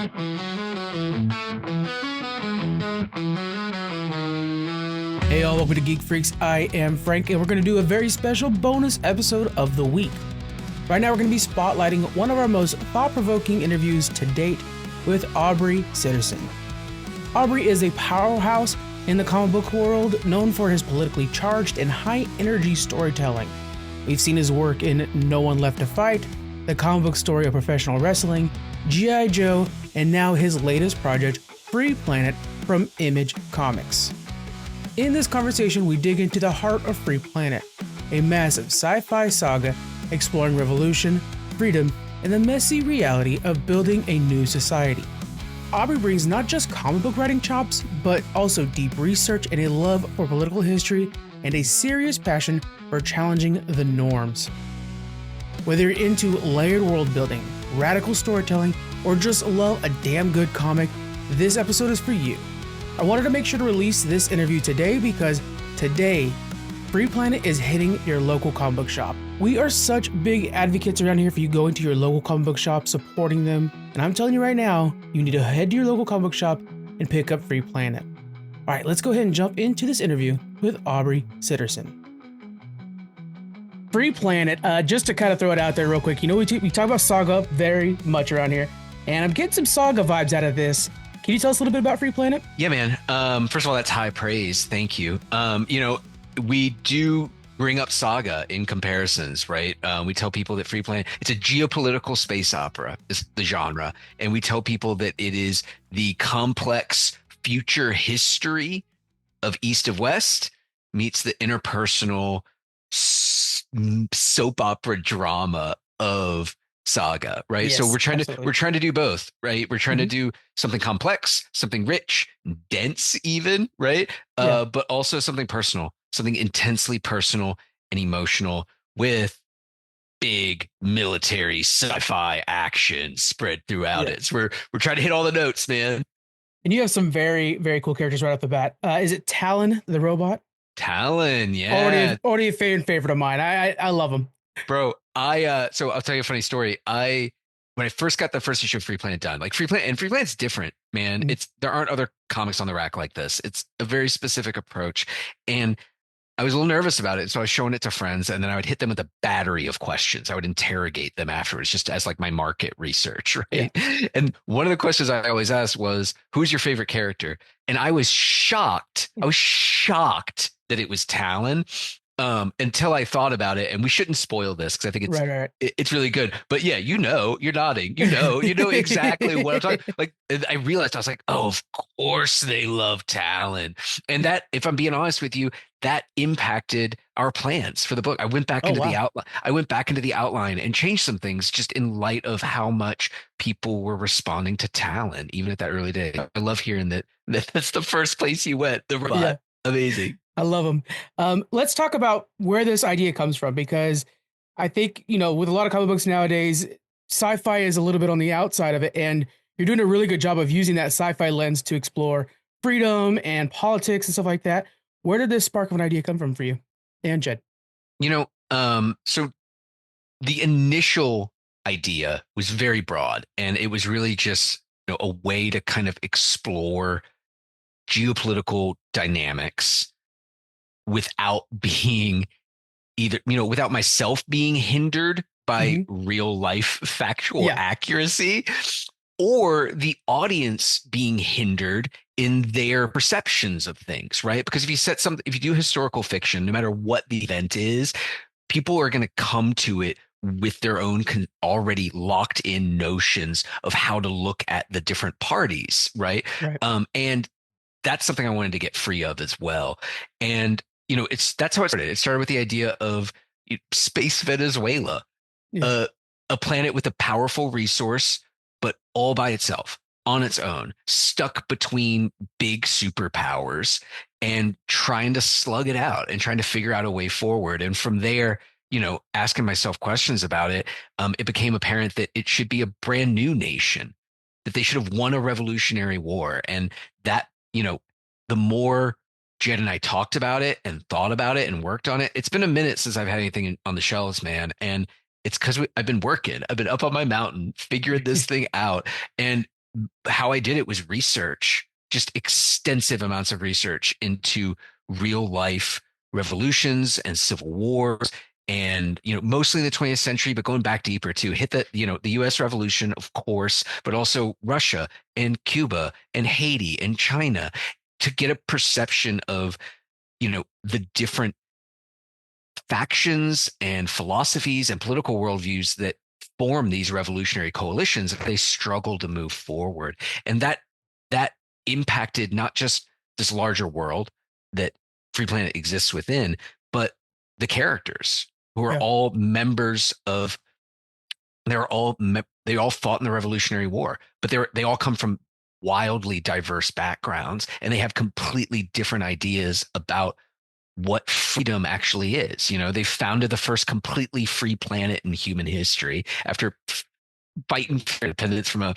Hey all, welcome to Geek Freaks. I am Frank, and we're going to do a very special bonus episode of the week. Right now, we're going to be spotlighting one of our most thought-provoking interviews to date with Aubrey Sitterson. Aubrey is a powerhouse in the comic book world, known for his politically charged and high-energy storytelling. We've seen his work in No One Left to Fight, The Comic Book Story of Professional Wrestling, G.I. Joe, and now his latest project, Free Planet from Image Comics. In this conversation, we dig into the heart of Free Planet, a massive sci-fi saga exploring revolution, freedom, and the messy reality of building a new society. Aubrey brings not just comic book writing chops, but also deep research and a love for political history and a serious passion for challenging the norms. Whether you're into layered world building, radical storytelling, or just love a damn good comic, this episode is for you. I wanted to make sure to release this interview today because today, Free Planet is hitting your local comic book shop. We are such big advocates around here for you going to your local comic book shop, supporting them, and I'm telling you right now, you need to head to your local comic book shop and pick up Free Planet. All right, let's go ahead and jump into this interview with Aubrey Sitterson. Free Planet, just to kind of throw it out there real quick, you know, we talk about saga very much around here, and I'm getting some saga vibes out of this. Can you tell us a little bit about Free Planet? Yeah, man. First of all, that's high praise. Thank you. We do bring up saga in comparisons, right? We tell people that Free Planet, it's a geopolitical space opera, is the genre. And we tell people that it is the complex future history of East of West meets the interpersonal soap opera drama of saga, right? Yes, so we're trying to do both, right? We're trying to do something complex, something rich, dense even, right? But also something personal, something intensely personal and emotional with big military sci-fi action spread throughout it. So we're trying to hit all the notes, man. And you have some very, very cool characters right off the bat. Is it Talon, the robot? Talon, yeah. Already a favorite of mine. I love him. Bro, so I'll tell you a funny story. When I first got the first issue of Free Planet done, like Free Planet's different, man. There aren't other comics on the rack like this. It's a very specific approach. And I was a little nervous about it. So I was showing it to friends, and then I would hit them with a battery of questions. I would interrogate them afterwards, just as like my market research, right? Yeah. And one of the questions I always asked was, who's your favorite character? And I was shocked. That it was Talon. Until I thought about it, and we shouldn't spoil this because I think it's really good. But yeah, you're nodding, you know exactly what I'm talking. Like, I realized, I was like, oh, of course they love Talon, and that, if I'm being honest with you, that impacted our plans for the book. I went back into the outline. I went back into the outline and changed some things just in light of how much people were responding to Talon, even at that early day. I love hearing that. That's the first place you went. The robot, yeah. Amazing. I love them. Let's talk about where this idea comes from, because I think, with a lot of comic books nowadays, sci-fi is a little bit on the outside of it, and you're doing a really good job of using that sci-fi lens to explore freedom and politics and stuff like that. Where did this spark of an idea come from for you and Jed? So the initial idea was very broad, and it was really just a way to kind of explore geopolitical dynamics without being without myself being hindered by real life factual accuracy, or the audience being hindered in their perceptions of things, right? Because if you do historical fiction, no matter what the event is, people are going to come to it with their own already locked in notions of how to look at the different parties, right? And that's something I wanted to get free of as well. And that's how it started. It started with the idea of space Venezuela, a planet with a powerful resource, but all by itself, on its own, stuck between big superpowers and trying to slug it out and trying to figure out a way forward. And from there, asking myself questions about it, it became apparent that it should be a brand new nation, that they should have won a revolutionary war. And that, the more Jed and I talked about it and thought about it and worked on it, it's been a minute since I've had anything on the shelves, man. And it's because I've been working. I've been up on my mountain, figuring this thing out. And how I did it was research, just extensive amounts of research into real life revolutions and civil wars, and mostly in the 20th century, but going back deeper to hit the US Revolution, of course, but also Russia and Cuba and Haiti and China, to get a perception of the different factions and philosophies and political worldviews that form these revolutionary coalitions. They struggle to move forward, and that impacted not just this larger world that Free Planet exists within, but the characters who are Yeah. all members of. They all fought in the Revolutionary War, but they all come from wildly diverse backgrounds, and they have completely different ideas about what freedom actually is. They founded the first completely free planet in human history after fighting for independence from a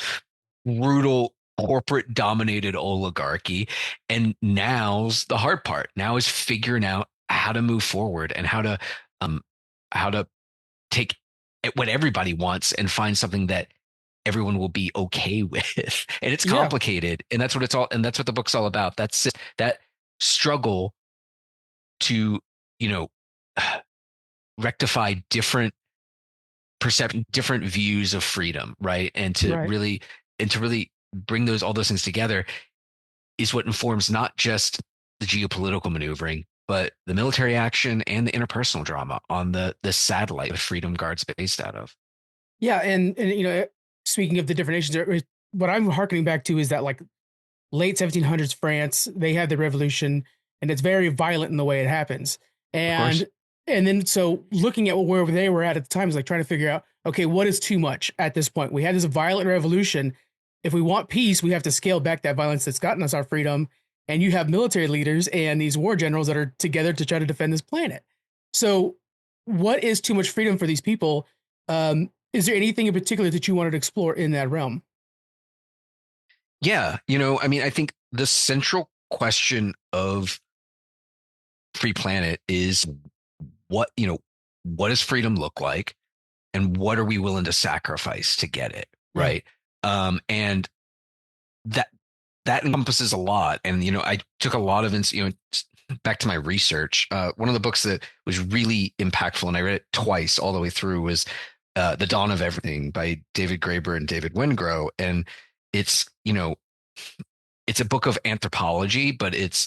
brutal corporate dominated oligarchy. And now's the hard part. Now is figuring out how to move forward and how to take what everybody wants and find something that everyone will be okay with. And it's Yeah. complicated. And that's what the book's all about. That's that struggle to, you know, rectify different perception, different views of freedom, right? Right. And to really bring all those things together is what informs not just the geopolitical maneuvering, but the military action and the interpersonal drama on the satellite the Freedom Guard's based out of. Yeah. And speaking of the different nations, what I'm harkening back to is that like late 1700s France, they had the revolution, and it's very violent in the way it happens. Of course. And then so looking at where they were at the time is like trying to figure out, okay, what is too much at this point? We had this violent revolution. If we want peace, we have to scale back that violence that's gotten us our freedom. And you have military leaders and these war generals that are together to try to defend this planet. So, what is too much freedom for these people? Is there anything in particular that you wanted to explore in that realm? Yeah. I mean, I think the central question of Free Planet is what does freedom look like, and what are we willing to sacrifice to get it? Yeah. Right. And that encompasses a lot. And I took a lot of back to my research. One of the books that was really impactful, and I read it twice all the way through, was The Dawn of Everything by David Graeber and David Wengrow. And it's it's a book of anthropology, but it's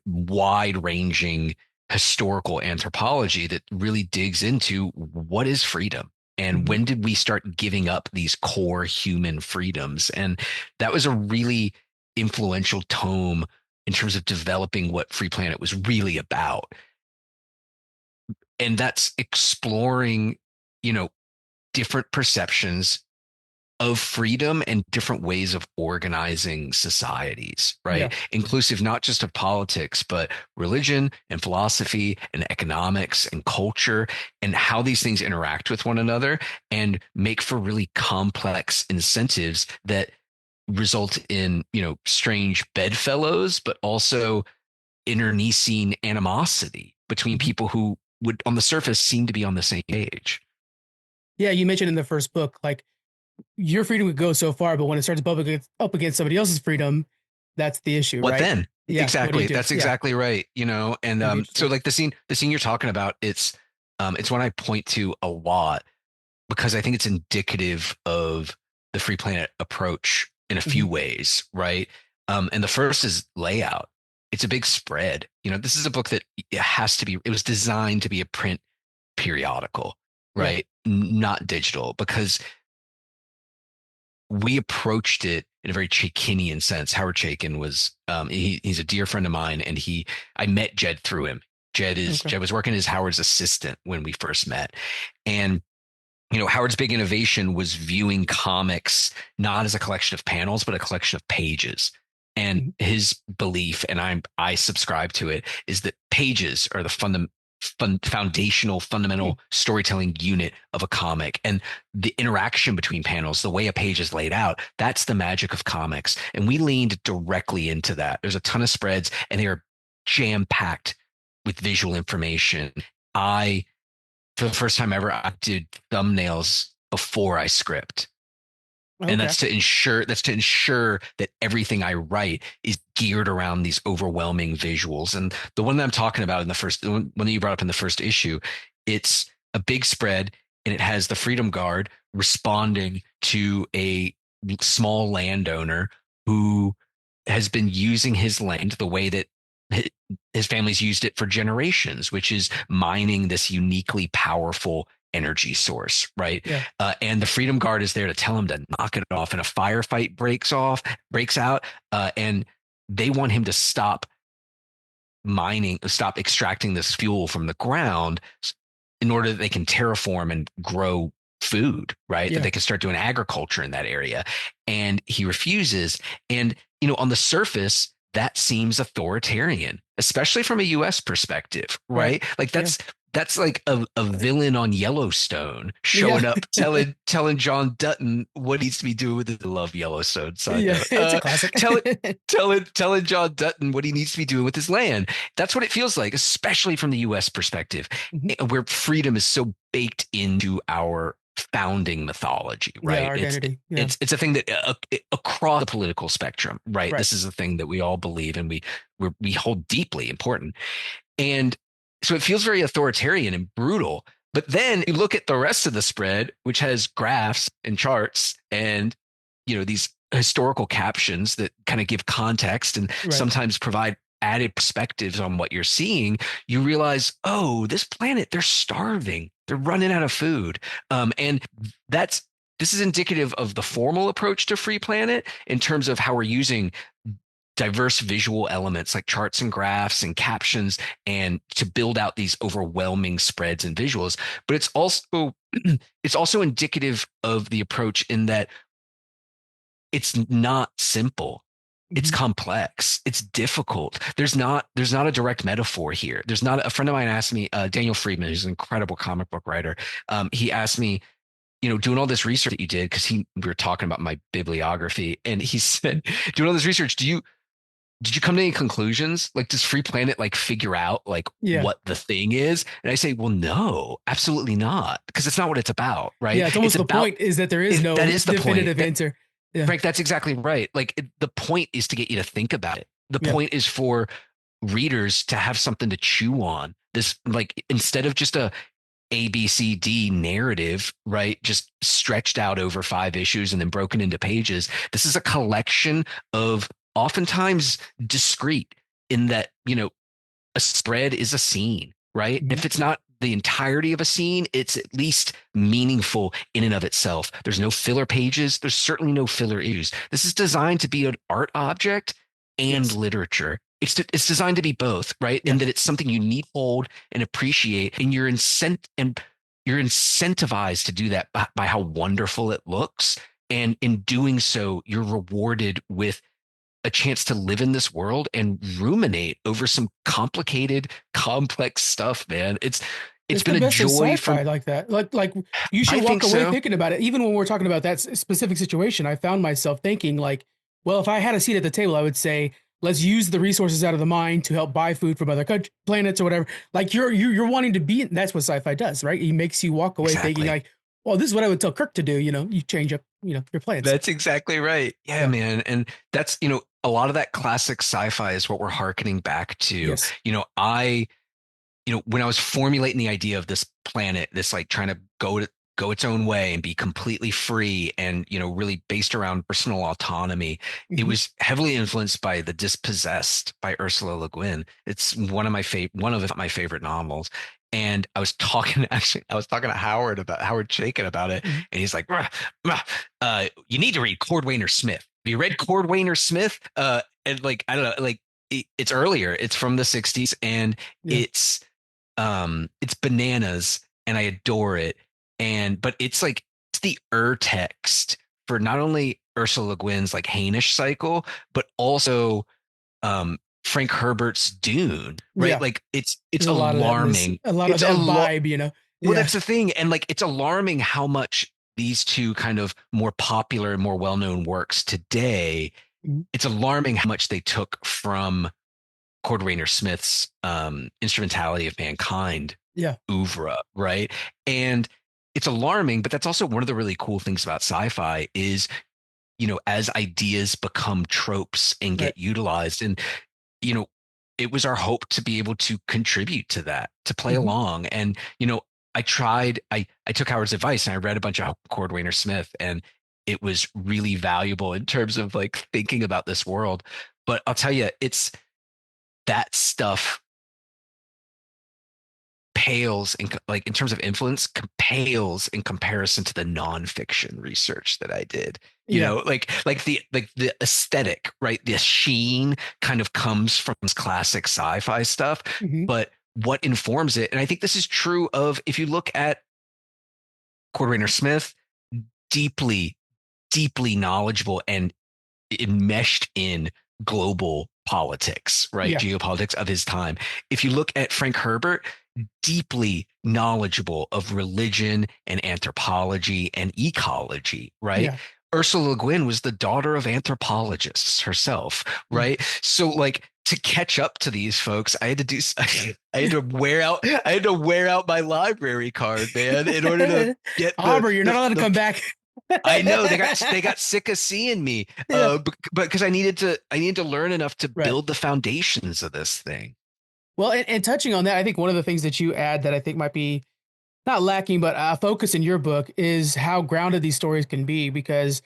wide ranging historical anthropology that really digs into what is freedom and Mhm. when did we start giving up these core human freedoms. And that was a really influential tome in terms of developing what Free Planet was really about. And that's exploring, different perceptions of freedom and different ways of organizing societies, Yeah. right? Inclusive not just of politics, but religion and philosophy and economics and culture, and how these things interact with one another and make for really complex incentives that result in, strange bedfellows, but also internecine animosity between Mhm. people who would on the surface seem to be on the same page. Yeah. You mentioned in the first book, like your freedom could go so far, but when it starts up against somebody else's freedom, that's the issue, What right? then? Yeah. What do you Exactly. do? That's Yeah. exactly right. And Really so interesting. like the scene you're talking about, it's one I point to a lot because I think it's indicative of the Free Planet approach in a few Mhm. ways, right? And the first is layout. It's a big spread. This is a book that it was designed to be a print periodical, Yeah. right? Not digital, because we approached it in a very Chakinian sense. Howard Chaykin was he's a dear friend of mine, and I met Jed through him. Okay. Jed was working as Howard's assistant when we first met. And Howard's big innovation was viewing comics not as a collection of panels, but a collection of pages. And Mhm. his belief, and I subscribe to it, is that pages are the Mm. fundamental storytelling unit of a comic. And the interaction between panels, the way a page is laid out, that's the magic of comics. And we leaned directly into that. There's a ton of spreads, and they are jam packed with visual information. I For the first time ever, I did thumbnails before I script. And Okay. that's to ensure that everything I write is geared around these overwhelming visuals. And the one that I'm talking about in the one that you brought up in the first issue, it's a big spread and it has the Freedom Guard responding to a small landowner who has been using his land the way that his family's used it for generations, which is mining this uniquely powerful energy source, right? Yeah. And the Freedom Guard is there to tell him to knock it off, and a firefight breaks out, and they want him to stop extracting this fuel from the ground in order that they can terraform and grow food, right? That Yeah. they can start doing agriculture in that area. And he refuses. And, on the surface, that seems authoritarian, especially from a US perspective, Right. right? Like Yeah. that's like a villain on Yellowstone Yeah. showing up telling John Dutton what needs to be doing with it. I love Yellowstone, side Yeah. note. It's a classic. Telling John Dutton what he needs to be doing with his land. That's what it feels like, especially from the US perspective, Mhm. where freedom is so baked into our founding mythology, Yeah. right? Our identity. Yeah. It's a thing that across the political spectrum, right? Right. This is a thing that we all believe and we hold deeply important. And so it feels very authoritarian and brutal. But then you look at the rest of the spread, which has graphs and charts and, these historical captions that kind of give context and Right. sometimes provide added perspectives on what you're seeing. You realize, oh, this planet, they're starving. They're running out of food. And this is indicative of the formal approach to Free Planet in terms of how we're using diverse visual elements like charts and graphs and captions and to build out these overwhelming spreads and visuals. But it's also indicative of the approach in that it's not simple. It's Mhm. complex. It's difficult. There's not a direct metaphor here. There's not a friend of mine asked me, Daniel Friedman, who's an incredible comic book writer. He asked me, doing all this research that you did, because we were talking about my bibliography, and he said, doing all this research, did you come to any conclusions? Like, does Free Planet like figure out like Yeah. what the thing is? And I say, well, no, absolutely not, because it's not what it's about, right? Yeah. It's It's almost the about point is that there is that no is the point. definitive answer. Yeah. Frank, that's exactly right. Like the point is to get you to think about it. The Yeah. point is for readers to have something to chew on. This, like, instead of just a B C D narrative, right? Just stretched out over 5 issues and then broken into pages. This is a collection of oftentimes discrete in that, a spread is a scene, right? Mhm. If it's not the entirety of a scene, it's at least meaningful in and of itself. There's no filler pages. There's certainly no filler issues. This is designed to be an art object and Yes. literature. It's designed to be both, right? Yeah. And that it's something you need to hold and appreciate, and you're incentivized to do that by how wonderful it looks. And in doing so, you're rewarded with a chance to live in this world and ruminate over some complicated, complex stuff, man. It's It's the been a best of joy for sci-fi like that. Like you I should walk think away so. thinking about it. Even when we're talking about that specific situation, I found myself thinking like, well, if I had a seat at the table, I would say, let's use the resources out of the mine to help buy food from other planets or whatever. Like you're wanting to be. That's what sci-fi does, right? It makes you walk away thinking Exactly. like, well, this is what I would tell Kirk to do. You change up, your plans. That's exactly right. Yeah, Yeah. man. And that's, a lot of that classic sci-fi is what we're hearkening back to. Yes. When I was formulating the idea of this planet, this like trying to go its own way and be completely free and, really based around personal autonomy, it Mhm. was heavily influenced by The Dispossessed by Ursula Le Guin. It's one of my favorite novels. And I was talking to Howard Chaykin about it. Mhm. And he's like, you need to read Cordwainer Smith. Have you read Cordwainer Smith? And like, I don't know, like it's earlier, it's from the 60s, and Yeah. it's it's bananas and I adore it. But it's the text for not only Ursula Le Guin's like Hainish cycle, but also Frank Herbert's Dune, right? Yeah. Like it's There's a lot of that in this. alarming. A lot of It's a that lot. vibe. Well, Yeah. that's the thing. And like it's alarming how much these two kind of more popular and more well-known works today, Mhm. it's alarming how much they took from Cordwainer Smith's Instrumentality of Mankind Yeah. oeuvre, right? And it's alarming, but that's also one of the really cool things about sci-fi is as ideas become tropes and Right. get utilized. And, you know, it was our hope to be able to contribute to that, to play Hmm. along. And, I took Howard's advice and I read a bunch of Cordwainer Smith, and it was really valuable in terms of like thinking about this world. But I'll tell you, it's that stuff pales in like in terms of influence pales in comparison to the nonfiction research that I did. Yeah. The aesthetic, right? The sheen kind of comes from this classic sci-fi stuff, Hmm. but what informs it, and I think this is true of if you look at Cordwainer Smith, deeply, deeply knowledgeable and enmeshed in global politics, right? Yeah. Geopolitics of his time. If you look at Frank Herbert, deeply knowledgeable of religion and anthropology and ecology, right? Yeah. Ursula Le Guin was the daughter of anthropologists herself, Yeah. right? So like to catch up to these folks, I had to do I had to wear out my library card, man, in order to get Aubrey, you're not allowed to come back. I know they got sick of seeing me, Yeah. but because I needed to learn enough to Right. build the foundations of this thing. Well, and touching on that, I think one of the things that you add that I think might be not lacking, but focus in your book is how grounded these stories can be. Because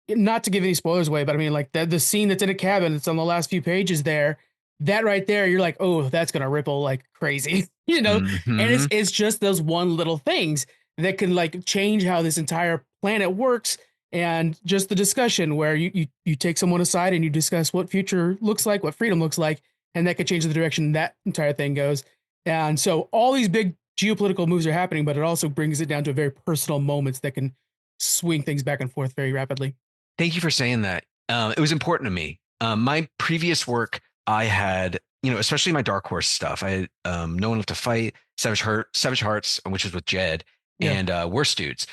not to give any spoilers away, but I mean, like the scene that's in a cabin, it's on the last few pages there. That right there, you're like, oh, that's gonna ripple like crazy, you know. And Hmm. it's just those one little things that can like change how this entire planet works. And just the discussion where you take someone aside and you discuss what future looks like, what freedom looks like, and that could change the direction that entire thing goes. And so all these big geopolitical moves are happening, but it also brings it down to very personal moments that can swing things back and forth very rapidly. Thank you for saying that. It was important to me. My previous work, I had, especially my Dark Horse stuff. I had No One Left to Fight, Savage Hearts, which is with Jed, Yeah. and Worst Dudes.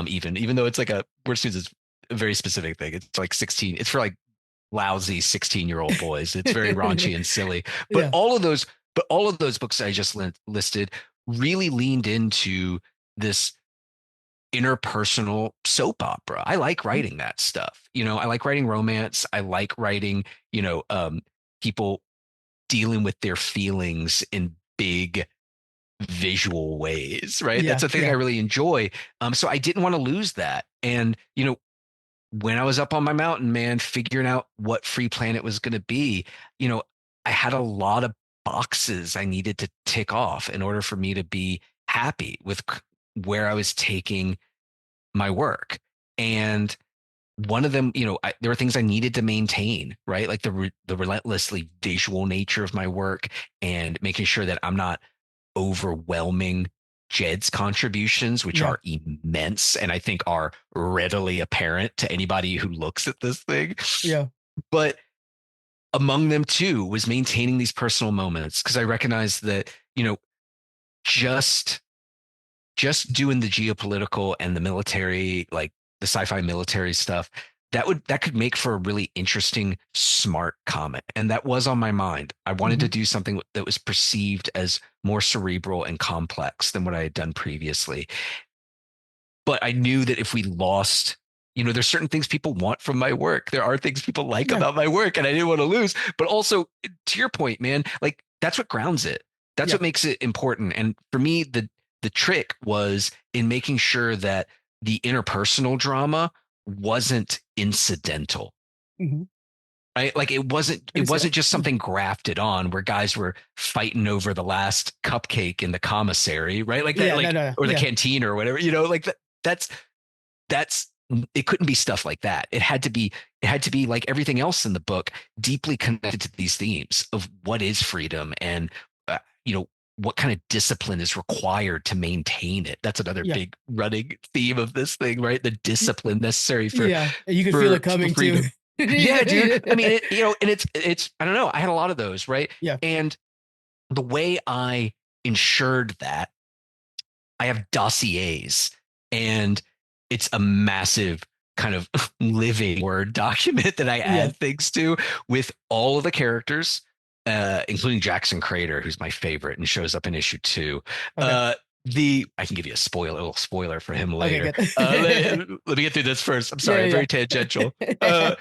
Even though it's like a Worst Dudes is a very specific thing. It's like 16. It's for like lousy 16-year-old boys. It's very raunchy and silly. But Yeah. all of those books I just listed really leaned into this interpersonal soap opera. I like writing that stuff. I like writing romance. I like writing, people dealing with their feelings in big visual ways, right? That's Yeah. a thing I Yeah. really enjoy. So I didn't want to lose that. And, when I was up on my mountain, man, figuring out what Free Planet was going to be, you know, I had a lot of boxes I needed to tick off in order for me to be happy with where I was taking my work. And one of them, there were things I needed to maintain, right? Like the relentlessly visual nature of my work and making sure that I'm not overwhelming Jed's contributions, which Yeah. are immense and I think are readily apparent to anybody who looks at this thing. Yeah. But among them too was maintaining these personal moments because I recognized that, just just doing the geopolitical and the military, like the sci-fi military stuff, that could make for a really interesting, smart comic. And that was on my mind. I wanted Hmm. to do something that was perceived as more cerebral and complex than what I had done previously. But I knew that if we lost, there's certain things people want from my work. There are things people like Yeah. about my work, and I didn't want to lose. But also, to your point, man, like that's what grounds it. That's Yeah. what makes it important. And for me, the trick was in making sure that the interpersonal drama wasn't incidental. Hmm. Right? Like it wasn't I can it see that. wasn't just something grafted on where guys were fighting over the last cupcake in the commissary, right? Like that, Yeah. No. like No. or the Yeah. canteen or whatever, like that. That's it couldn't be stuff like that. It had to be like everything else in the book, deeply connected to these themes of what is freedom and what kind of discipline is required to maintain it. That's another Yeah. big running theme of this thing, right? The discipline necessary for Yeah. You can feel it for coming too. freedom. Yeah, dude. I mean, and it's I don't know. I had a lot of those, right? Yeah. And the way I ensured that I have dossiers, and it's a massive kind of living Word document that I Yeah. add things to with all of the characters, including Jackson Crater, who's my favorite and shows up in issue 2. Okay. the I can give you a little spoiler for him Okay, later. good. Let me get through this first. I'm sorry, I'm Yeah, very tangential. yeah.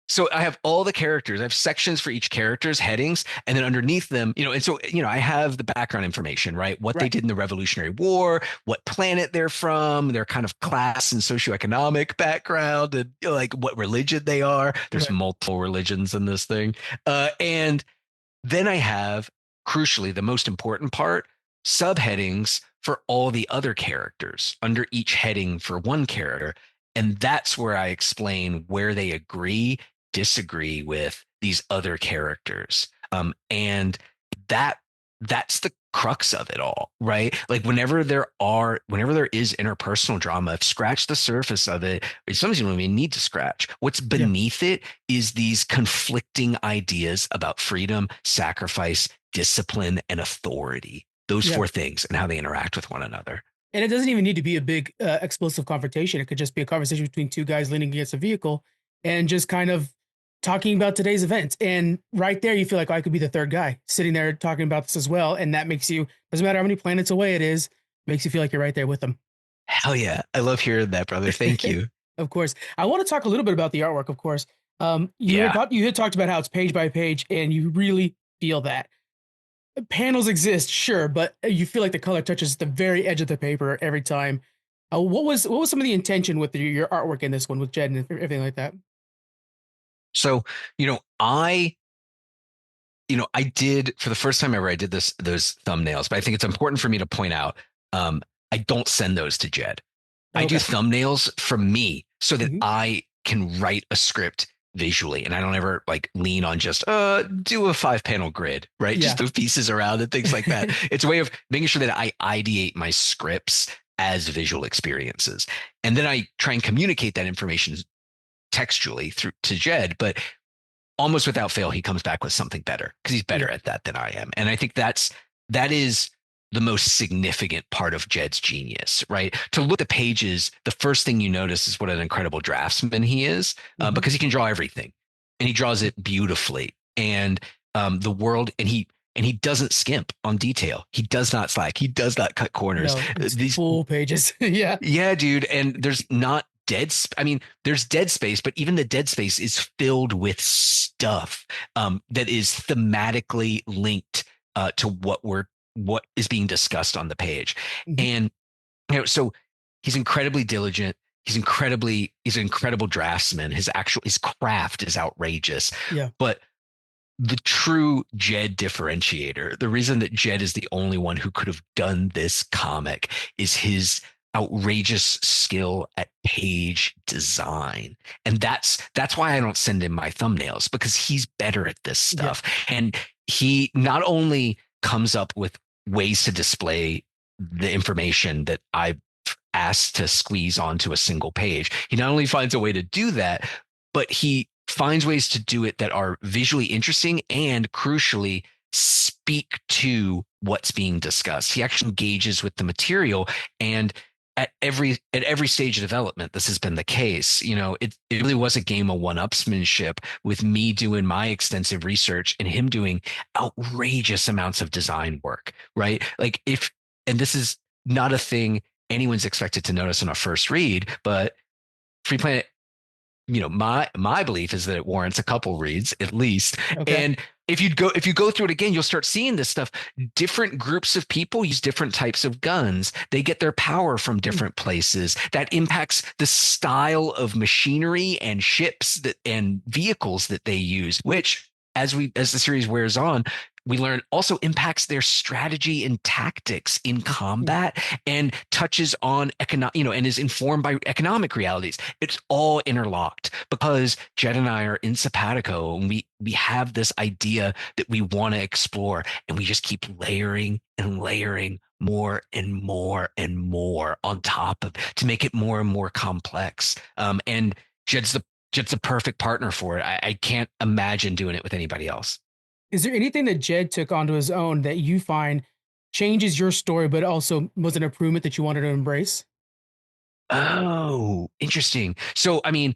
So I have all the characters. I have sections for each character's headings, and then underneath them, and so I have the background information, right? What they Right, did in the Revolutionary War, what planet they're from, their kind of class and socioeconomic background, and like what religion they are. There's right. multiple religions in this thing, and then I have, crucially, the most important part, subheadings for all the other characters under each heading for one character. And that's where I explain where they agree, disagree with these other characters. And that that's the crux of it all, right? Like whenever there is interpersonal drama, scratch the surface of it. Sometimes you don't even need to scratch. What's Yeah, beneath it is these conflicting ideas about freedom, sacrifice, discipline, and authority. Those yeah. four things and how they interact with one another. And it doesn't even need to be a big explosive confrontation. It could just be a conversation between two guys leaning against a vehicle and just kind of talking about today's events. And right there, you feel like, oh, I could be the third guy sitting there talking about this as well. And that makes you, doesn't matter how many planets away it is, makes you feel like you're right there with them. Hell yeah. I love hearing that, brother. Thank you. Of course. I want to talk a little bit about the artwork, of course. Yeah. You had talked about how it's page by page, and you really feel that. Panels exist, sure, but you feel like the color touches the very edge of the paper every time. What was some of the intention with your artwork in this one with Jed and everything like that? So, you know, I I did for the first time ever, I did those thumbnails, but I think it's important for me to point out, I don't send those to Jed. I do Okay. thumbnails for me so that Hmm. I can write a script visually and I don't ever like lean on just do a 5 panel grid, right? Yeah. Just move pieces around and things like that. It's a way of making sure that I ideate my scripts as visual experiences. And then I try and communicate that information textually through to Jed, but almost without fail, he comes back with something better because he's better Yeah. at that than I am. And I think that is the most significant part of Jed's genius, right? To look at the pages, the first thing you notice is what an incredible draftsman he is, Hmm. because he can draw everything, and he draws it beautifully. And the world, and he doesn't skimp on detail. He does not slack. He does not cut corners. No, it's These full pages. Yeah. Yeah, dude. And there's not I mean, there's dead space, but even the dead space is filled with stuff that is thematically linked to what is being discussed on the page. Hmm. And so he's incredibly diligent. He's an incredible draftsman. His craft is outrageous. Yeah. But the true Jed differentiator, the reason that Jed is the only one who could have done this comic is his outrageous skill at page design. And that's why I don't send him my thumbnails, because he's better at this Yeah. stuff. And he not only comes up with ways to display the information that I've asked to squeeze onto a single page, he not only finds a way to do that, but he finds ways to do it that are visually interesting and crucially speak to what's being discussed. He actually engages with the material, and at every stage of development, this has been the case. It really was a game of one-upsmanship, with me doing my extensive research and him doing outrageous amounts of design work, right? Like and this is not a thing anyone's expected to notice on a first read, but Free Planet, my belief is that it warrants a couple reads at least. Okay. And if you go through it again, you'll start seeing this stuff. Different groups of people use different types of guns. They get their power from different places. That impacts the style of machinery and ships and vehicles that they use, which as the series wears on, we learn also impacts their strategy and tactics in Yeah. combat, and touches on and is informed by economic realities. It's all interlocked because Jed and I are in simpatico, and we have this idea that we want to explore, and we just keep layering and layering more and more and more on top of to make it more and more complex. And Jed's the perfect partner for it. I can't imagine doing it with anybody else. Is there anything that Jed took onto his own that you find changes your story, but also was an improvement that you wanted to embrace? Oh, interesting. So, I mean,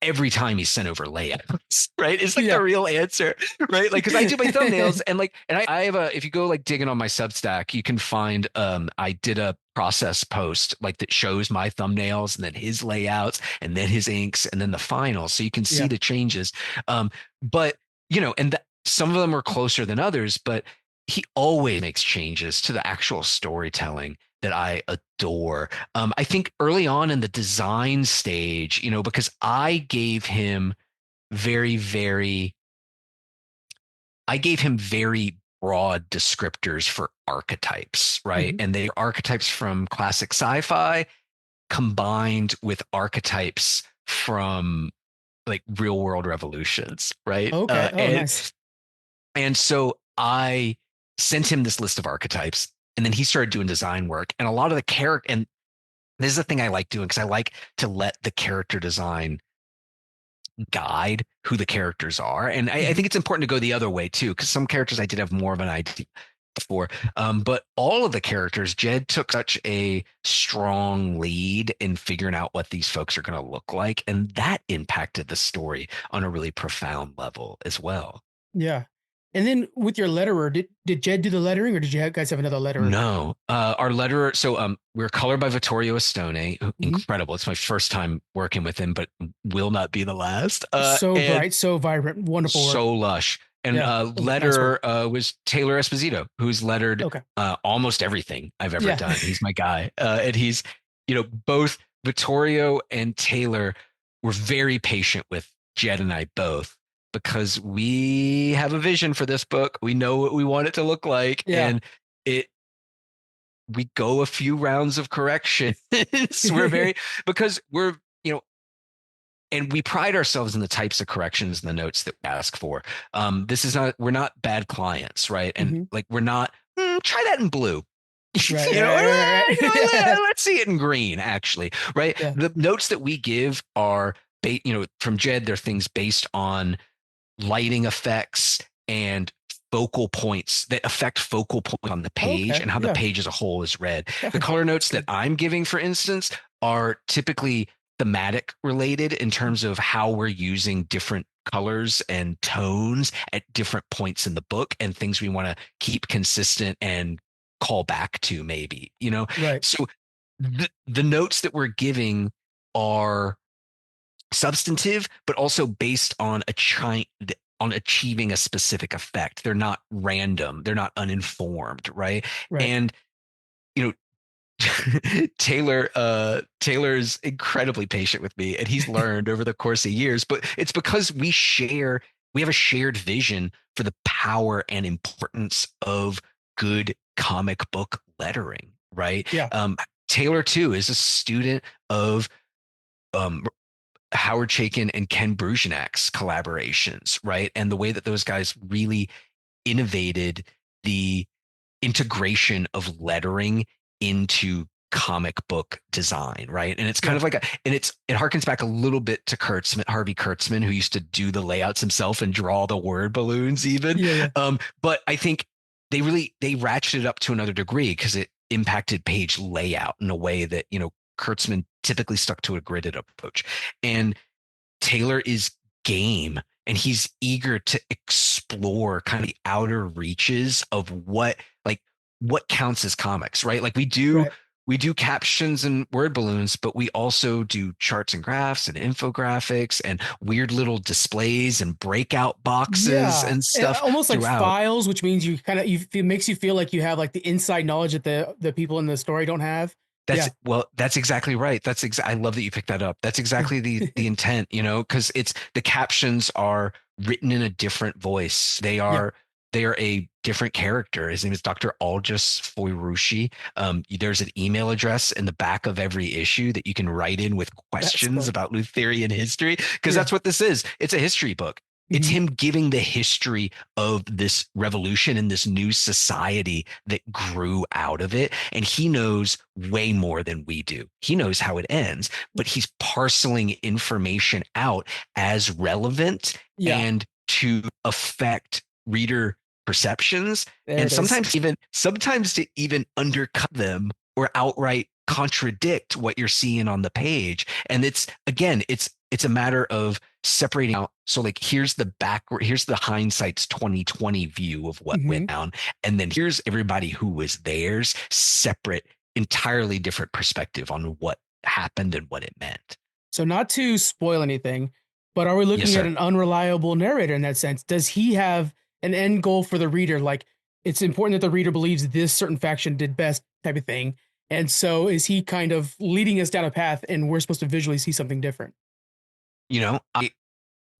every time he sent over layouts, right? It's like the Yeah. real answer, right? Like, cause I do my thumbnails and like, and I have if you go like digging on my Substack, you can find, I did a process post like that shows my thumbnails and then his layouts and then his inks and then the final. So you can see Yeah. the changes. But and some of them are closer than others, but he always makes changes to the actual storytelling that I adore. I think early on in the design stage, because I gave him very, very, I gave him very broad descriptors for archetypes, right? Mhm. And they are archetypes from classic sci-fi combined with archetypes from like real world revolutions, right? Okay. Oh, nice. And so I sent him this list of archetypes, and then he started doing design work. And a lot of the character, and this is the thing I like doing because I like to let the character design guide who the characters are. And I Mhm. think it's important to go the other way too, because some characters I did have more of an idea for. But all of the characters, Jed took such a strong lead in figuring out what these folks are going to look like. And that impacted the story on a really profound level as well. Yeah. And then with your letterer, did Jed do the lettering, or did you guys have another letterer? No, our letterer. So we're colored by Vittorio Estone. Mhm. Incredible. It's my first time working with him, but will not be the last. So And bright, so vibrant, wonderful work. so lush. And Yeah. Nice work. letter was Taylor Esposito, who's lettered Okay. almost everything I've ever Yeah. done. He's my guy. And he's, both Vittorio and Taylor were very patient with Jed and I both because we have a vision for this book. We know what we want it to look like. Yeah. And it we go a few rounds of corrections. We're very because we're and we pride ourselves in the types of corrections and the notes that we ask for. This is not we're not bad clients, right? And Mhm. like we're not try that in blue. Right. Right. Yeah. Let's see it in green, actually, right? Yeah. The notes that we give are from Jed, they're things based on lighting effects and focal points that affect focal points on the page Okay. and how the Yeah. page as a whole is read. The Gotcha. color notes that I'm giving, for instance, are typically thematic related in terms of how we're using different colors and tones at different points in the book and things we want to keep consistent and call back to maybe. Right. So the notes that we're giving are substantive, but also based on on achieving a specific effect. They're not random. They're not uninformed, right? Right. And you know, Taylor's incredibly patient with me, and he's learned over the course of years. But it's because we have a shared vision for the power and importance of good comic book lettering, right? Yeah. Taylor too is a student of um, Howard Chaykin and Ken Brujanak's collaborations, right? And the way that those guys really innovated the integration of lettering into comic book design, right? And it's kind Yeah. of like it harkens back a little bit to Harvey Kurtzman, who used to do the layouts himself and draw the word balloons even. Yeah. Yeah. But I think they ratcheted it up to another degree because it impacted page layout in a way that, Kurtzman typically stuck to a gridded approach. And Taylor is game and he's eager to explore kind of the outer reaches of what counts as comics, right? Like Right. we do captions and word balloons, but we also do charts and graphs and infographics and weird little displays and breakout boxes Yeah. and stuff Almost like throughout. files, which means it makes you feel like you have like the inside knowledge that the people in the story don't have. Yeah. That's exactly right. I love that you picked that up. That's exactly the intent, because it's the captions are written in a different voice. Yeah. They are a different character. His name is Dr. Algis Foyrushi. There's an email address in the back of every issue that you can write in with That's questions fun. about Lutherian history, because Yeah. that's what this is. It's a history book. It's Mhm. him giving the history of this revolution and this new society that grew out of it. And he knows way more than we do. He knows how it ends, but he's parceling information out as relevant Yeah. and to affect reader perceptions, There and it is. sometimes to even undercut them or outright contradict what you're seeing on the page. And it's It's a matter of separating out. So like, here's the backward, here's the hindsight's 2020 view of what Hmm. went down. And then here's everybody who was theirs, separate, entirely different perspective on what happened and what it meant. So not to spoil anything, but are we Yes, looking at sir. an unreliable narrator in that sense? Does he have an end goal for the reader? Like it's important that the reader believes this certain faction did best type of thing. And so is he kind of leading us down a path and we're supposed to visually see something different? You know,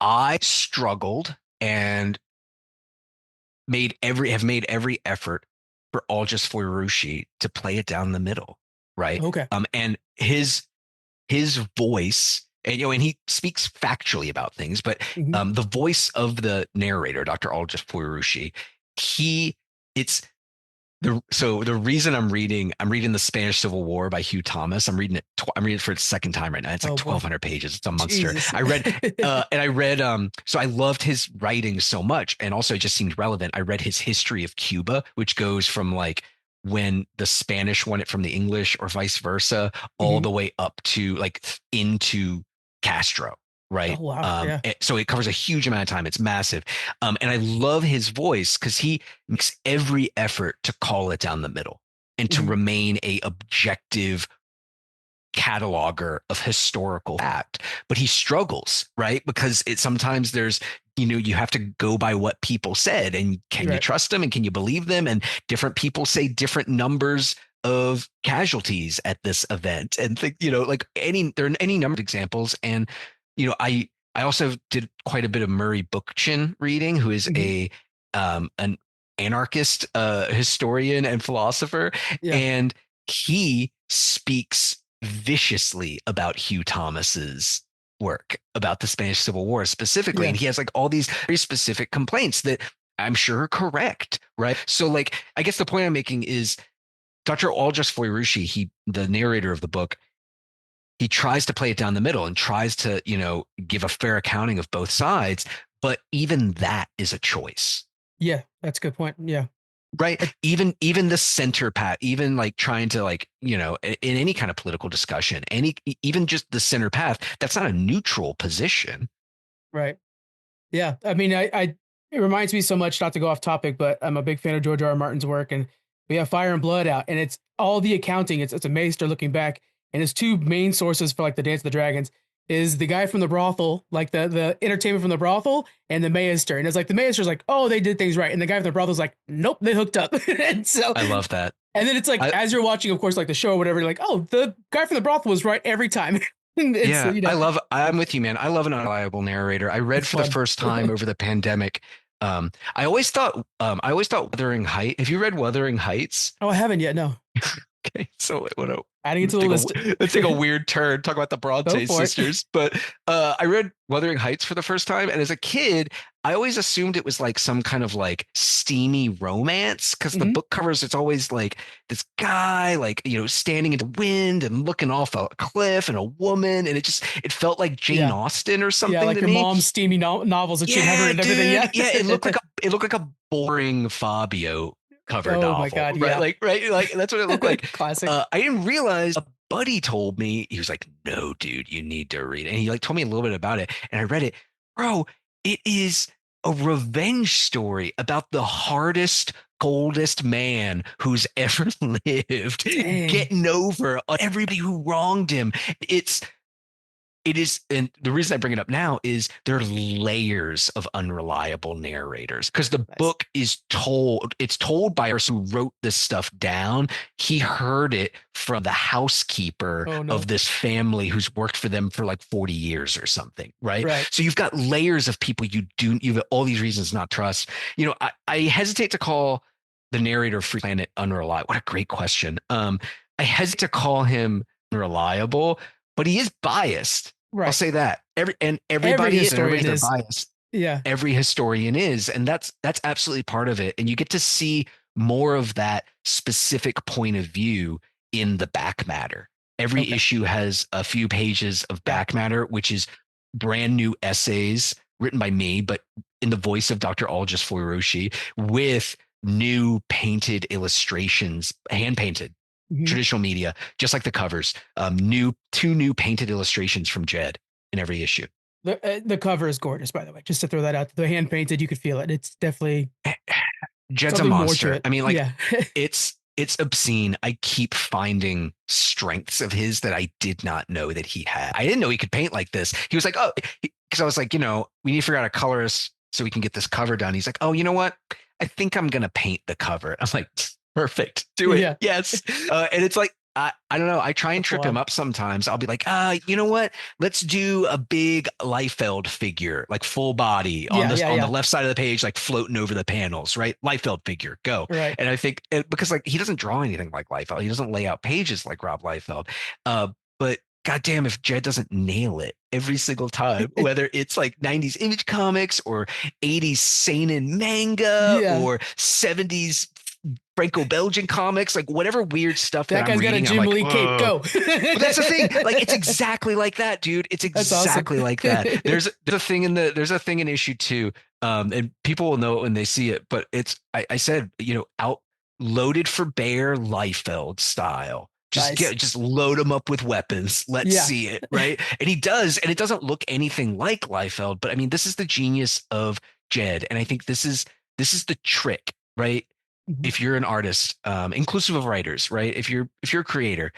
I struggled and have made every effort for all just for Rushi to play it down the middle, right? Okay. And his voice, and and he speaks factually about things, but Hmm. the voice of the narrator, Dr. Aldous Furushi, he it's the reason I'm reading the Spanish Civil War by Hugh Thomas. I'm reading it for the second time right now. It's like Oh boy. 1,200 pages. It's a monster. Jesus. I read so I loved his writing so much, and also it just seemed relevant. I read his history of Cuba, which goes from like when the Spanish won it from the English or vice versa, all Hmm. the way up to like into Castro. Oh Right. wow. Yeah. So it covers a huge amount of time. It's massive. And I love his voice because he makes every effort to call it down the middle and to Hmm. remain a objective cataloger of historical fact. But he struggles, right? Because it sometimes there's, you have to go by what people said, and can you Right. trust them and can you believe them? And different people say different numbers of casualties at this event, and think, like there are any number of examples. And I also did quite a bit of Murray Bookchin reading, who is Hmm. an anarchist historian and philosopher, Yeah. and he speaks viciously about Hugh Thomas's work about the Spanish Civil War specifically, Yeah. and he has like all these very specific complaints that I'm sure are correct, right? So like, I guess the point I'm making is Dr. Aldous Furushi, the narrator of the book, he tries to play it down the middle and tries to, give a fair accounting of both sides, but even that is a choice. Yeah. That's a good point. Yeah. Right. It, Even the center path, even like trying to like, in any kind of political discussion, even just the center path, that's not a neutral position. right. Yeah, I mean, it reminds me so much, not to go off topic, but I'm a big fan of George R. R. Martin's work, and we have Fire and Blood out, and it's all the accounting. It's a maester looking back, and his two main sources for like the Dance of the Dragons is the guy from the brothel, like the entertainment from the brothel, and the maester, and it's like the maester's like, oh, they did things right, and the guy from the brothel's like, nope, they hooked up, and so. I love that. And then it's like, I, as you're watching, of course, like the show or whatever, you're like, oh, the guy from the brothel was right every time. It's, yeah, I'm with you, man. I love an unreliable narrator. I read it's for the fun. first time over the pandemic. I always thought Wuthering Heights. Have you read Wuthering Heights? Oh, I haven't yet. No, Okay, so what a adding it to the list. let's take a weird turn, talk about the Go Bronte for it. sisters. But I read Wuthering Heights for the first time, and as a kid, I always assumed it was like some kind of like steamy romance, because the Hmm. book covers, it's always like this guy like standing in the wind and looking off a cliff, and a woman, and it felt like Jane Yeah. Austen or Yeah, something like to your me. mom's steamy novels that she'd have her Yeah, and everything. Yeah. dude. Yeah, it looked like a boring Fabio cover Oh my novel, God. right? Yeah. Like that's what it looked like. Classic. I didn't realize, a buddy told me, he was like, "No, dude, you need to read it." And he like told me a little bit about it, and I read it. Bro, it is a revenge story about the hardest, coldest man who's ever lived, Dang. getting over on everybody who wronged him. It's it is, and the reason I bring it up now is there are layers of unreliable narrators, because the Nice. book it's told by a person who wrote this stuff down. He heard it from the housekeeper Oh of no. this family who's worked for them for like 40 years or something, right? Right. So you've got layers of people you have all these reasons not trust. I hesitate to call the narrator of Free Planet unreliable. What a great question. I hesitate to call him unreliable, but he is biased. I'll Right. say that. Every Everybody is, and historian everybody's their is. bias. Yeah. Every historian is, and that's absolutely part of it. And you get to see more of that specific point of view in the back matter. Every Okay. issue has a few pages of Yeah. back matter, which is brand new essays written by me, but in the voice of Dr. Aldous Furushi, with new painted illustrations, hand painted, Hmm. traditional media, just like the covers. Two new painted illustrations from Jed. in every issue. The cover is gorgeous, by the way. Just to throw that out, the hand painted, you could feel it. It's definitely Jed's a something more to monster. it. I mean, like Yeah, it's obscene. I keep finding strengths of his that I did not know that he had. I didn't know he could paint like this. He was like, oh, because I was like, we need to figure out a colorist so we can get this cover done. He's like, oh, you know what? I think I'm gonna paint the cover. I'm like, perfect, do it. yeah. Yes. And it's like, I don't know. I try and That's trip him wild. up sometimes. I'll be like, you know what? Let's do a big Liefeld figure, like full body on Yeah, this yeah, on the yeah. left side of the page, like floating over the panels, right? Liefeld figure, go. Right. And I think because like he doesn't draw anything like Liefeld, he doesn't lay out pages like Rob Liefeld. But goddamn, if Jed doesn't nail it every single time, whether it's like 90s Image Comics or 80s seinen manga Yeah. or 70s Franco-Belgian comics, like whatever weird stuff that That I'm guy's got a reading, I'm Jim like, Lee cape. oh. Go. But that's the thing. Like it's exactly like that, dude. It's That's awesome. exactly like that. There's a thing in issue 2, and people will know it when they see it. But I said, out loaded for bear Liefeld style. Nice. Just load him up with weapons. Let's Yeah. see it, right? And he does, and it doesn't look anything like Liefeld. But I mean, this is the genius of Jed, and I think this is the trick, right? Mhm. If you're an artist, inclusive of writers, right? If you're a creator,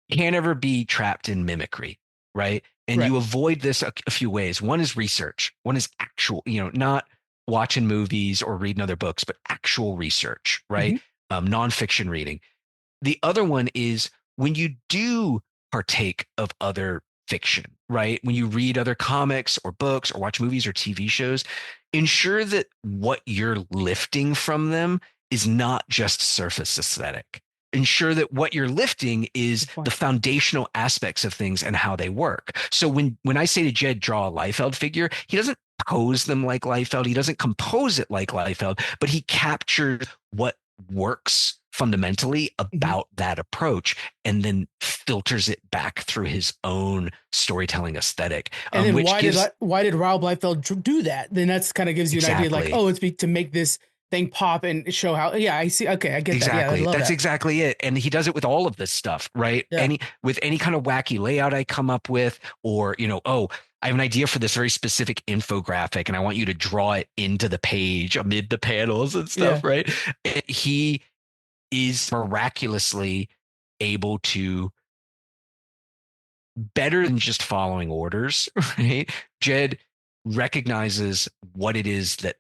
you can't ever be trapped in mimicry, right? And Right. you avoid this a few ways. One is research. One is actual, not watching movies or reading other books, but actual research, right? Mhm. Nonfiction reading. The other one is when you do partake of other fiction, right? When you read other comics or books or watch movies or TV shows, ensure that what you're lifting from them is not just surface aesthetic. Ensure that what you're lifting is Good the point. foundational aspects of things and how they work. So when I say to Jed, draw a Liefeld figure, he doesn't pose them like Liefeld. He doesn't compose it like Liefeld, but he captures what works fundamentally Mhm. about that approach and then filters it back through his own storytelling aesthetic, And then which gives why did Rob Liefeld do that? Then that's kind of gives you an idea, like, exactly oh, to make this thing pop and show how. Yeah, I see. Okay, I get that. Yeah, I exactly love that's that. exactly it. And he does it with all of this stuff, right? Yeah. With any kind of wacky layout I come up with, or oh, I have an idea for this very specific infographic and I want you to draw it into the page amid the panels and Yeah. stuff, right? He is miraculously able to, better than just following orders, right? Jed recognizes what it is that,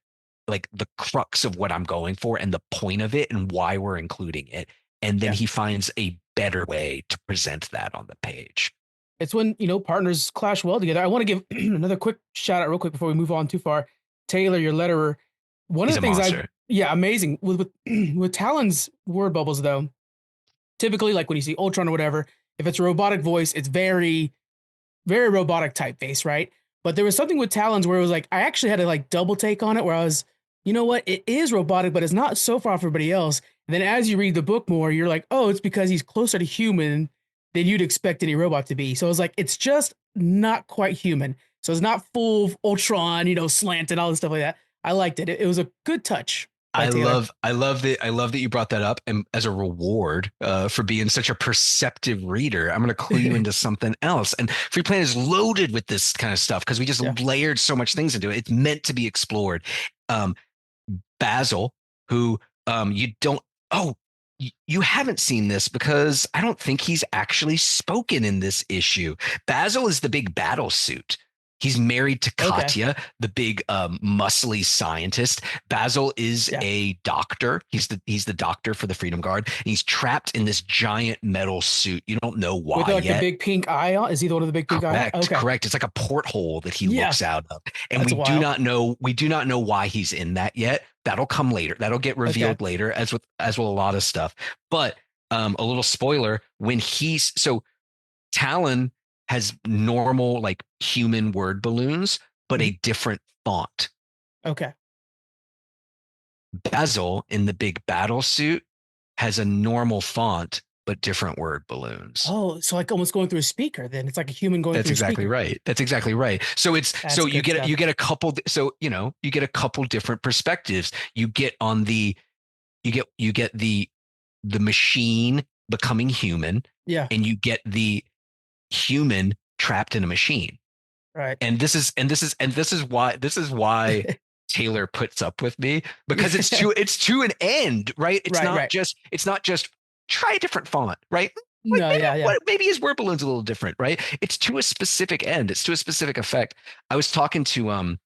like, the crux of what I'm going for and the point of it and why we're including it. And then Yeah. he finds a better way to present that on the page. It's when, partners clash well together. I want to give another quick shout out real quick before we move on too far. Taylor, your letterer. One of He's the a things monster. yeah, amazing. With with Talon's word bubbles though, typically like when you see Ultron or whatever, if it's a robotic voice, it's very, very robotic typeface, right? But there was something with Talons where it was like, I actually had to like double take on it where I was, you know what? It is robotic, but it's not so far from everybody else. And then as you read the book more, you're like, oh, it's because he's closer to human than you'd expect any robot to be. So it's like, it's just not quite human. So it's not full Ultron, slant and all this stuff like that. I liked it. It was a good touch by Taylor. I love that you brought that up. And as a reward for being such a perceptive reader, I'm going to clue you into something else. And Free Planet is loaded with this kind of stuff because we just Yeah. layered so much things into it. It's meant to be explored. Um, Basil, who you don't, oh, you haven't seen this because I don't think he's actually spoken in this issue. Basil is the big battle suit. He's married to Okay. Katya, the big muscly scientist. Basil is Yeah. a doctor. He's the doctor for the Freedom Guard. And he's trapped in this giant metal suit. You don't know With why like the yet. big pink eye on? Is he the one with the big pink eye? Correct, Okay. correct. It's like a porthole that he Yeah. looks out of. And That's wild. we do not know why he's in that yet. That'll come later. That'll get revealed Okay. later, as with a lot of stuff. But a little spoiler, so Talon has normal, like, human word balloons, but Mhm. a different font. Okay. Basil in the big battle suit has a normal font, but different word balloons. Oh, so like almost going through a speaker then. It's like a human going That's through a exactly speaker. right. That's exactly right. So That's you good stuff. get a couple, so you get a couple different perspectives. You get the machine becoming human, Yeah. and you get the human trapped in a machine. Right. And this is why Taylor puts up with me, because Yeah. it's to an end, right? Right. Right. It's not just try a different font, right? Like No. Yeah. Yeah. maybe his word balloon's a little different, right? It's to a specific end. It's to a specific effect. I was talking to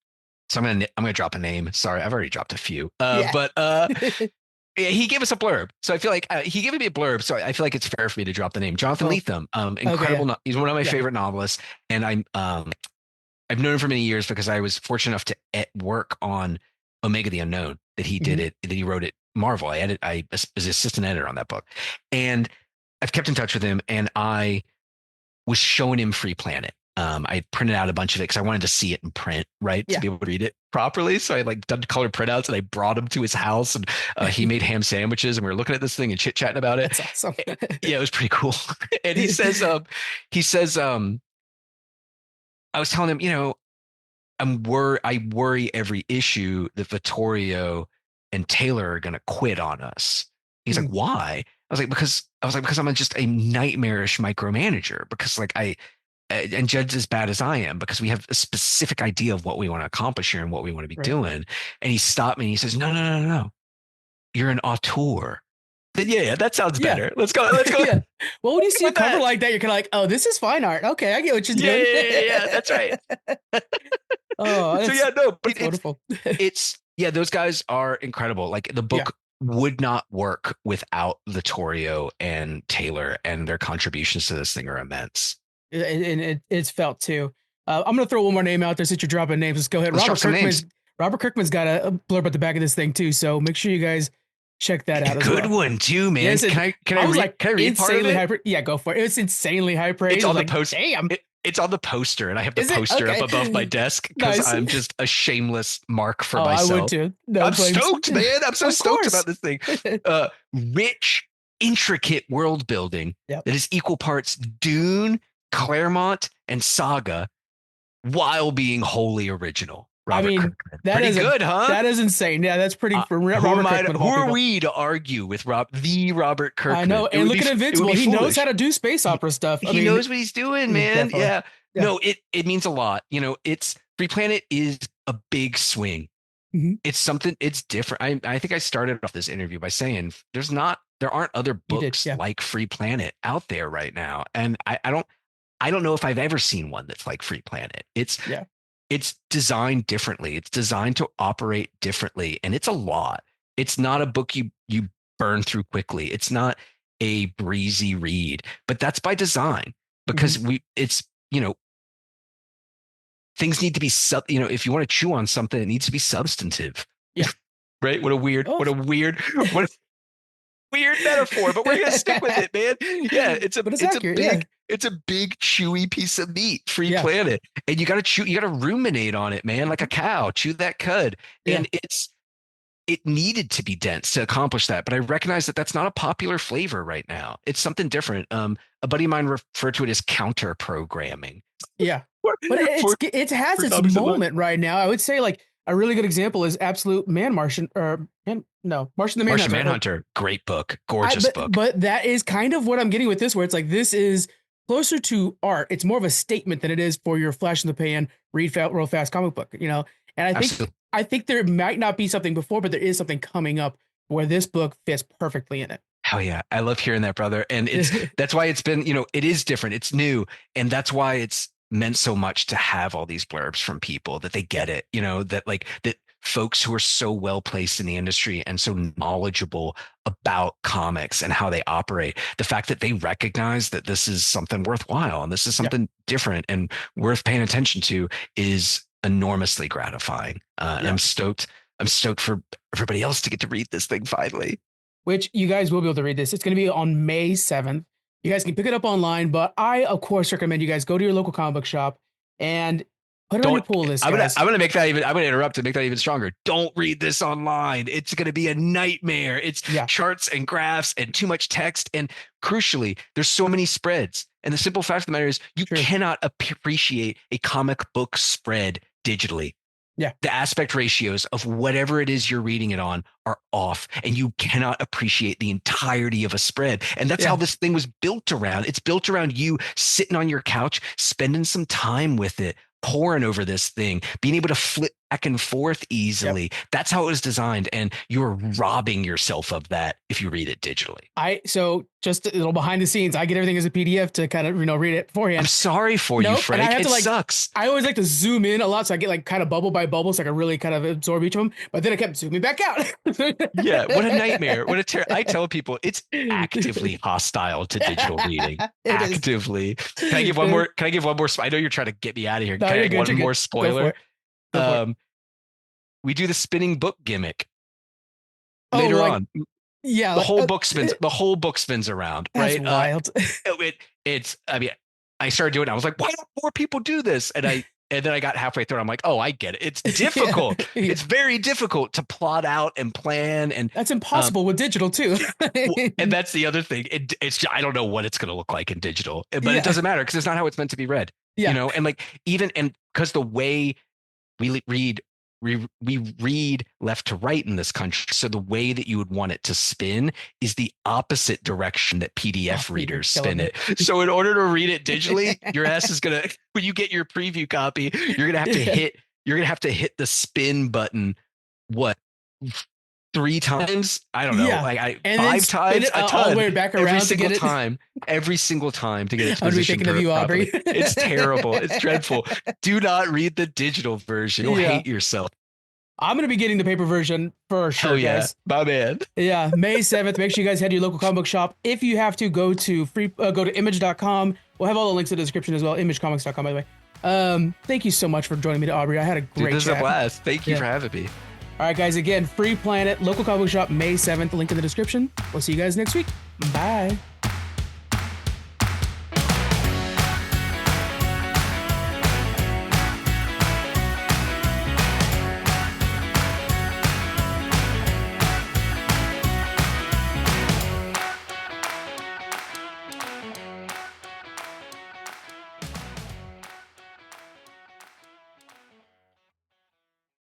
so I'm gonna drop a name. Sorry, I've already dropped a few. Yeah. But yeah, he gave us a blurb, so I feel like he gave me a blurb, so I feel like it's fair for me to drop the name. Jonathan Oh. Lethem, Okay. incredible. He's one of my Yeah. favorite novelists, and I've known him for many years because I was fortunate enough to work on Omega the Unknown, that he did Mhm. it, that he wrote it. Marvel. I was assistant editor on that book, and I've kept in touch with him, and I was showing him Free Planet. I printed out a bunch of it because I wanted to see it in print, right, to Yeah. be able to read it properly. So I like done color printouts, and I brought him to his house, and he made ham sandwiches, and we were looking at this thing and chit chatting about it. That's awesome. Yeah, it was pretty cool. And he says, I was telling him, I worry every issue that Vittorio and Taylor are going to quit on us. He's like, Mhm. why? Because I'm just a nightmarish micromanager, because like and Jed's as bad as I am, because we have a specific idea of what we want to accomplish here and what we want to be Right. doing. And he stopped me and he says, no. You're an auteur. Then yeah, that sounds Yeah. better. Let's go. Let's go. Yeah. Well, when you see a with cover that. like that, you're kind of like, oh, this is fine art. Okay, I get what you're doing. Yeah. That's right. Oh, So yeah, no, but it's wonderful. it's yeah, those guys are incredible. Like the Yeah. book would not work without Vittorio and Taylor, and their contributions to this thing are immense. And it's felt too. I'm gonna throw one more name out there since you're dropping names. Let's go ahead. Let's drop some names. Robert Kirkman's got a blurb at the back of this thing too, so make sure you guys check that out A as good well. one too, man. Yes, Can I read part of insanely it? high. Yeah, go for it. It's insanely high praise. It's on the like, post. Damn. It's on the poster, and I have the Is it? poster Okay. up above my desk because Nice. I'm just a shameless mark for Oh, I would myself. too. No I'm claims. stoked, man. I'm so Of stoked course. about this thing. Rich, intricate world building Yep. that is equal parts Dune, Claremont, and Saga, while being wholly original. Robert Kirkman. that Pretty is good, huh? That is insane. Yeah, that's pretty for Robert Kirkman. Who are we to argue with the Robert Kirkman? I know. And look at Invincible. He knows how to do space opera stuff. He knows what he's doing, man. Definitely. Yeah. Yeah. No, it means a lot. It's Free Planet is a big swing. Mhm. It's something, it's different. I think I started off this interview by saying there aren't other books like Free Planet out there right now. And I don't know if I've ever seen one that's like Free Planet. It's designed differently. It's designed to operate differently. And it's a lot. It's not a book you burn through quickly. It's not a breezy read, but that's by design, because things need to be if you want to chew on something, it needs to be substantive. Yeah. Right? What a weird metaphor, but we're gonna stick with it, man. Yeah, it's a big chewy piece of meat, Free Planet. And you gotta ruminate on it, man, like a cow. Chew that cud. And it needed to be dense to accomplish that. But I recognize that that's not a popular flavor right now. It's something different. A buddy of mine referred to it as counter programming. Yeah. But it has its moment right now. I would say like a really good example is Absolute Martian the Manhunter. Martian Manhunter, great book, gorgeous book. But that is kind of what I'm getting with this, where it's like this is closer to art. It's more of a statement than it is for your flash in the pan, read real fast comic book, And I think there might not be something before, but there is something coming up where this book fits perfectly in it. Hell yeah. I love hearing that, brother. And that's why it's been, it is different. It's new. And that's why it's meant so much to have all these blurbs from people that they get it, that folks who are so well placed in the industry and so knowledgeable about comics and how they operate, the fact that they recognize that this is something worthwhile and this is something different and worth paying attention to is enormously gratifying. And I'm stoked for everybody else to get to read this thing finally. Which you guys will be able to read this. It's going to be on May 7th. You guys can pick it up online, but I, of course, recommend you guys go to your local comic book shop and put it on your pull list. I'm gonna make that I'm gonna interrupt to make that even stronger. Don't read this online. It's gonna be a nightmare. It's charts and graphs and too much text. And crucially, there's so many spreads. And the simple fact of the matter is you cannot appreciate a comic book spread digitally. Yeah. The aspect ratios of whatever it is you're reading it on are off, and you cannot appreciate the entirety of a spread. And that's how this thing was built around. It's built around you sitting on your couch, spending some time with it, poring over this thing, being able to flip back and forth easily. Yep. That's how it was designed. And you're robbing yourself of that if you read it digitally. So just a little behind the scenes, I get everything as a PDF to kind of, read it beforehand. I'm sorry for you, Frank. It sucks. I always like to zoom in a lot, so I get like kind of bubble by bubble, so I can really kind of absorb each of them. But then I kept zooming back out. Yeah, what a nightmare. I tell people it's actively hostile to digital reading. Actively. Can I give one more? I know you're trying to get me out of here. Can I give one more spoiler? We do the spinning book gimmick later on. Yeah, the whole book spins. The whole book spins around. That's right? Wild. I started doing it. I was like, why don't more people do this? And then I got halfway through. I'm like, oh, I get it. It's difficult. It's very difficult to plot out and plan. And that's impossible with digital too. And that's the other thing. It's I don't know what it's going to look like in digital, but it doesn't matter because it's not how it's meant to be read. Yeah. And because the way we read left to right in this country. So the way that you would want it to spin is the opposite direction that PDF readers spin it. So in order to read it digitally, your ass is going to, when you get your preview copy, you're going to have to hit the spin button. What? 3 times? I don't know. Like 5 times, a ton, all the way back around every single time to get it. I was thinking of you, Aubrey. It's terrible. It's dreadful. Do not read the digital version. You'll hate yourself. I'm going to be getting the paper version for sure, guys. My man. Yeah, May 7th. Make sure you guys head to your local comic book shop. If you have to, go to image.com. We'll have all the links in the description as well. Imagecomics.com, by the way. Thank you so much for joining me, Aubrey. I had a great This is a blast. Thank you for having me. All right, guys. Again, Free Planet, local comic book shop, May 7th. Link in the description. We'll see you guys next week. Bye.